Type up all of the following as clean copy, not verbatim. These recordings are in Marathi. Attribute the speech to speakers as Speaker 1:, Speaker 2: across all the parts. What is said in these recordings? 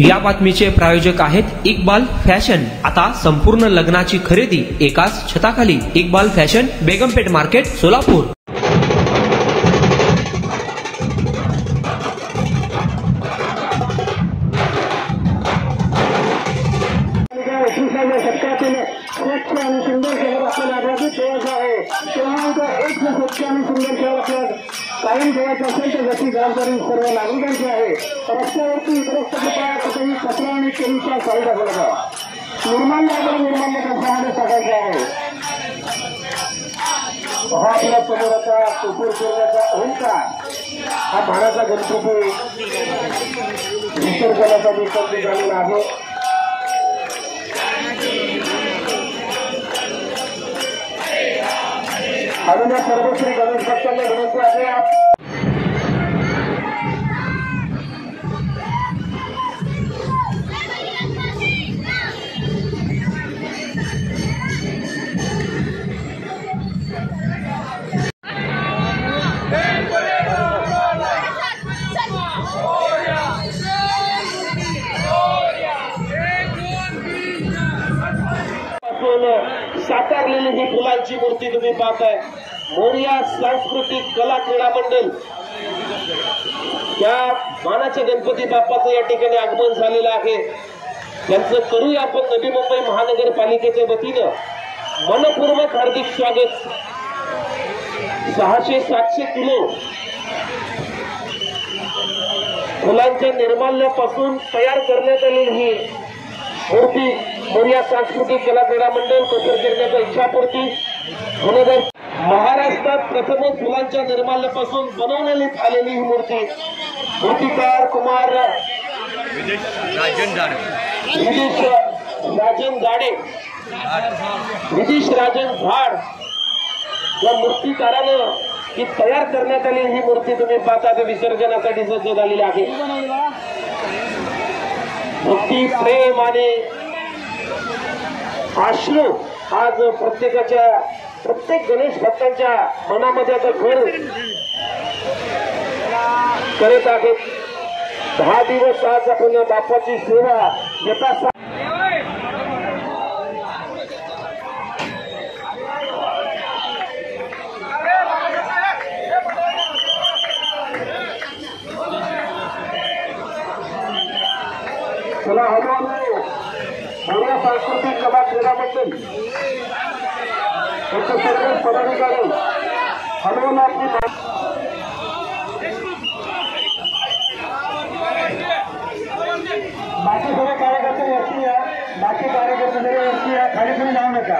Speaker 1: या बातमीचे प्रायोजक आहेत इक्बाल फॅशन। आता संपूर्ण लग्नाची खरेदी एकाच छताखाली। Iqbal fashion, Begumpeth market, Solapur.
Speaker 2: स्वच्छ आणि सुंदर शहर आपल्याला आढळते ठेवायचं आहे। क्रमांक 1 हे स्वच्छ आणि सुंदर शहर आपल्याला कायम ठेवायचं असेल तर याची जबाबदारी सर्व नागरिकांची आहे। रस्त्यावरती इतरत्र कृपया कुठेही कचरा आणि केळीच्या साईड टाकू नका। निर्माण कचऱ्यामध्ये टाकायचं आहे। हा आपल्या समोराचा कोपर करण्याचा अहंकार हा भाडाचा गणपती विसर्जनाचा विसर्जन झालेला आहे। आदरणीय सर्वश्री गणेश भक्तांना विनंती आहे साकारलेली ही फुलांची मूर्ती तुम्ही पाहताय। मोरया सांस्कृतिक कला क्रीडा मंडळ त्या मानाच्या गणपती बाप्पाचं या ठिकाणी आगमन झालेलं आहे। त्यांचं करूया आपण नवी मुंबई महानगरपालिकेच्या वतीनं मनपूर्वक हार्दिक स्वागत। 600-700 किलो फुलांच्या निर्माल्यापासून तयार करण्यात आलेली ही मूर्ती मोरया सांस्कृतिक कला क्रीडा मंडळ कोपर करण्याच्या इच्छापूर्ती होणार। महाराष्ट्रात प्रथमच फुलांच्या निर्माल्यापासून बनवण्यात आलेली ही मूर्ती मूर्तिकार कुमार विदेश राजन झाड या मूर्तिकारानं ही तयार करण्यात आलेली ही मूर्ती तुम्ही पाहता विसर्जनासाठी सज्ज झालेली आहे। भक्ती, प्रेम आणि आश्रू आज प्रत्येक गणेश भक्तांच्या मनामध्ये आता घर करत आहेत। 10 दिवस आज आपण बाप्पाची सेवा येतात। चला हळूहळू मोरया सांस्कृतिक कला क्रीडा मंडळ सर्व पदाधिकारी हळूहळू आपली बाकी सर्व कार्यकर्ते वरती या। बाकी कार्यकर्ते जरी वरती या, खाली कोणी जाऊ नका।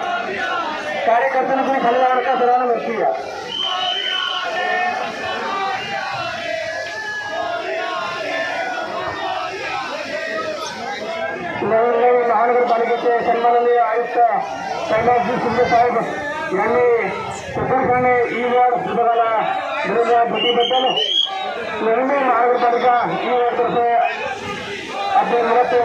Speaker 2: कार्यकर्त्यांना कोणी खाली जाऊ नका, सर्वांना वरती या। महानगरपालिकेचे सन्माननीय आयुक्त कैलासजी शिंदे साहेब यांनी प्रकर्षाने ई-वॉर्ड विभागाला दिलेल्या भेटीबद्दल नवी महानगरपालिका ई-वॉर्ड तर्फे आपले मुलाचे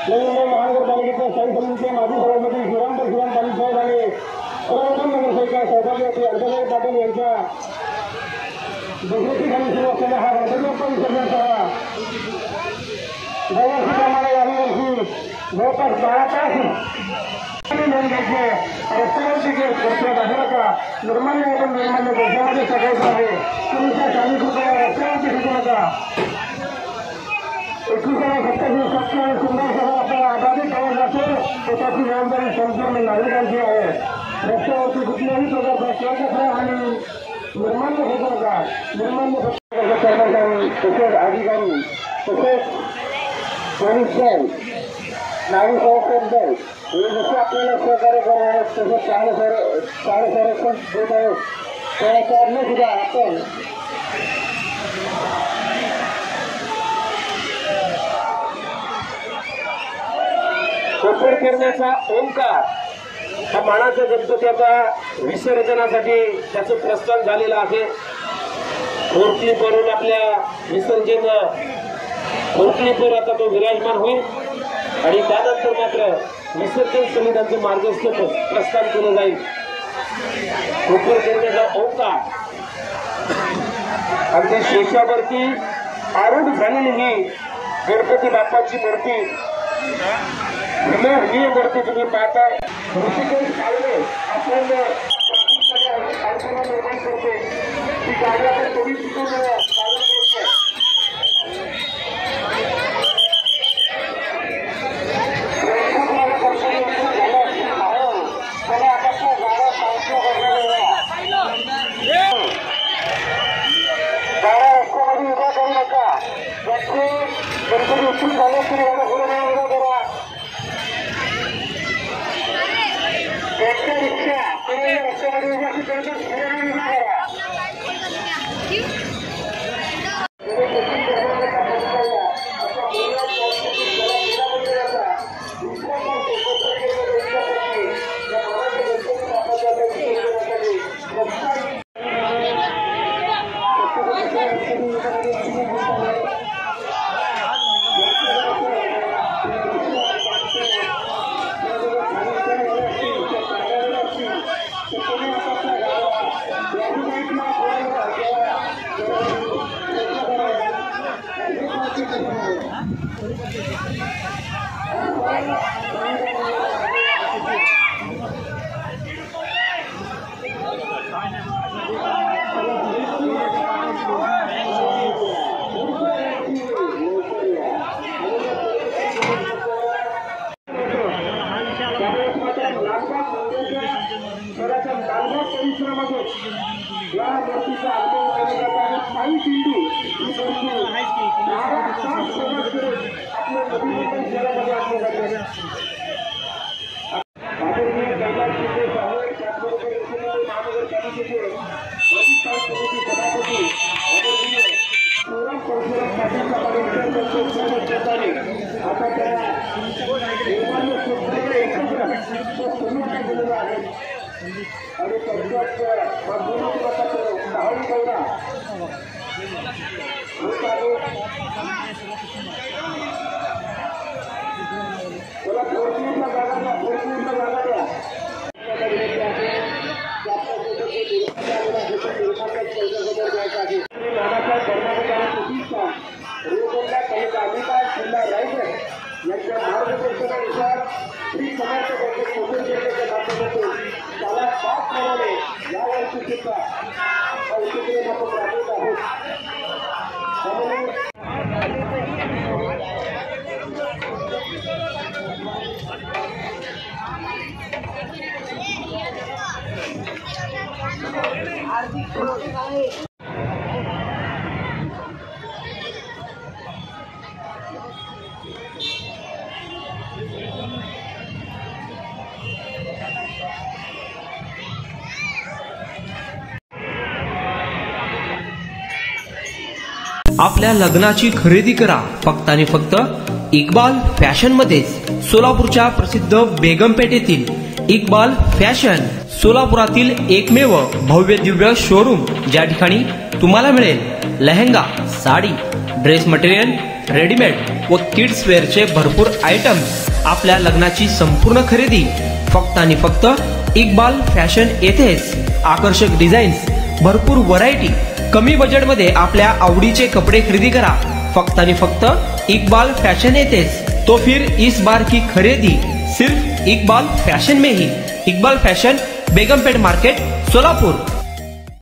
Speaker 2: नवी महानगरपालिकेच्या स्थायी समितीचे माजी सभापती शिवाम पाटील साहेब आणि सर्वोत्तम नगरसेविका सौभाग्यवती अंजली पाटील यांच्या देखरेखीखाली सुरू असलेल्या हा गणपती बाप्पा विसर्जन सोहळा दरवर्षीप्रमाणे यावर्षी जवळपास 12 तास नोंद घ्यायचे। रस्त्यावरती खर्च आहे नका। निर्माल्य देशामध्ये सगळ्याचं आहे। तुमच्या 40 रुपये रस्त्यावरती फेकू नका। 21व्या शतकातील स्वच्छ आणि सुंदर शहर आपल्याला आबाधित ठेवायचं असेल तर त्याची जबाबदारी संपूर्ण नागरिकांची आहे। रस्त्यावरती कुठल्याही प्रकारचा कचरा आणि निर्माल्य फेकू नका। निर्माल्य कर्मचारी तसेच अधिकारी तसेच पोलीस दल, नागरिक संरक्षण दल हे जसे आपल्याला सहकार्य करत आहेत तसं चांगलं संरक्षण देत आहेत। त्या कारणे सुद्धा आपण कोपर करण्याचा ओंकार हा मानाच्या गणपतीचा विसर्जनासाठी त्याचं प्रस्थान झालेलं आहे। मूर्ती करून आपल्या विसर्जन मूर्तीवर आता तो विराजमान होईल आणि त्यानंतर मात्र विसर्जन समितीचं मार्गदर्शन प्रस्थान केलं जाईल। कोपर करण्याचा ओंकार अगदी शेषावरती आरूढ झालेली ही गणपती बाप्पाची मूर्ती ही मूर्ती तुम्ही पाहता ऋषिकेश कालवे आपण कल्पना निर्माण करते ती गाडी आपण थोडी तिथून सादर करतो. गणपती उत्सव झाले की उभा करा. त्यांच्या रिक्षा रस्त्यामध्ये उभा असेल तर उभा करा. या मूर्तीचा अनुभव करण्याचा पायी सिंधू ही आणि यांच्या मार्गदर्शनानुसार श्री समर्थ केंद्राच्या माध्यमातून त्याला 5 प्रमाणे यावर्षी सुद्धा औषधीने आपण राबवत आहोत.
Speaker 1: आपल्या लग्नाची खरेदी करा फक्त आणि फक्त इक्बाल फॅशन मध्येच. सोलापूरच्या प्रसिद्ध बेगमपेठ येथील इक्बाल फॅशन सोलापुरातील एकमेव भव्य दिव्य शोरूम, ज्या ठिकाणी तुम्हाला मिळेल lehenga, sari, dress material, readymade व किड्स वेअरचे भरपूर आयटम्स. आपल्या लग्नाची संपूर्ण खरेदी फक्त आणि फक्त इक्बाल फॅशन येथेच. आकर्षक डिझाईन्स, भरपूर व्हरायटी, कमी बजेटमध्ये आपल्या आवडीचे कपडे खरेदी करा फक्त आणि फक्त इक्बाल फॅशन येथेच. तो फिर इस बार की खरेदी सिर्फ इक्बाल फैशन में ही. Iqbal fashion, Begumpet market, Solapur.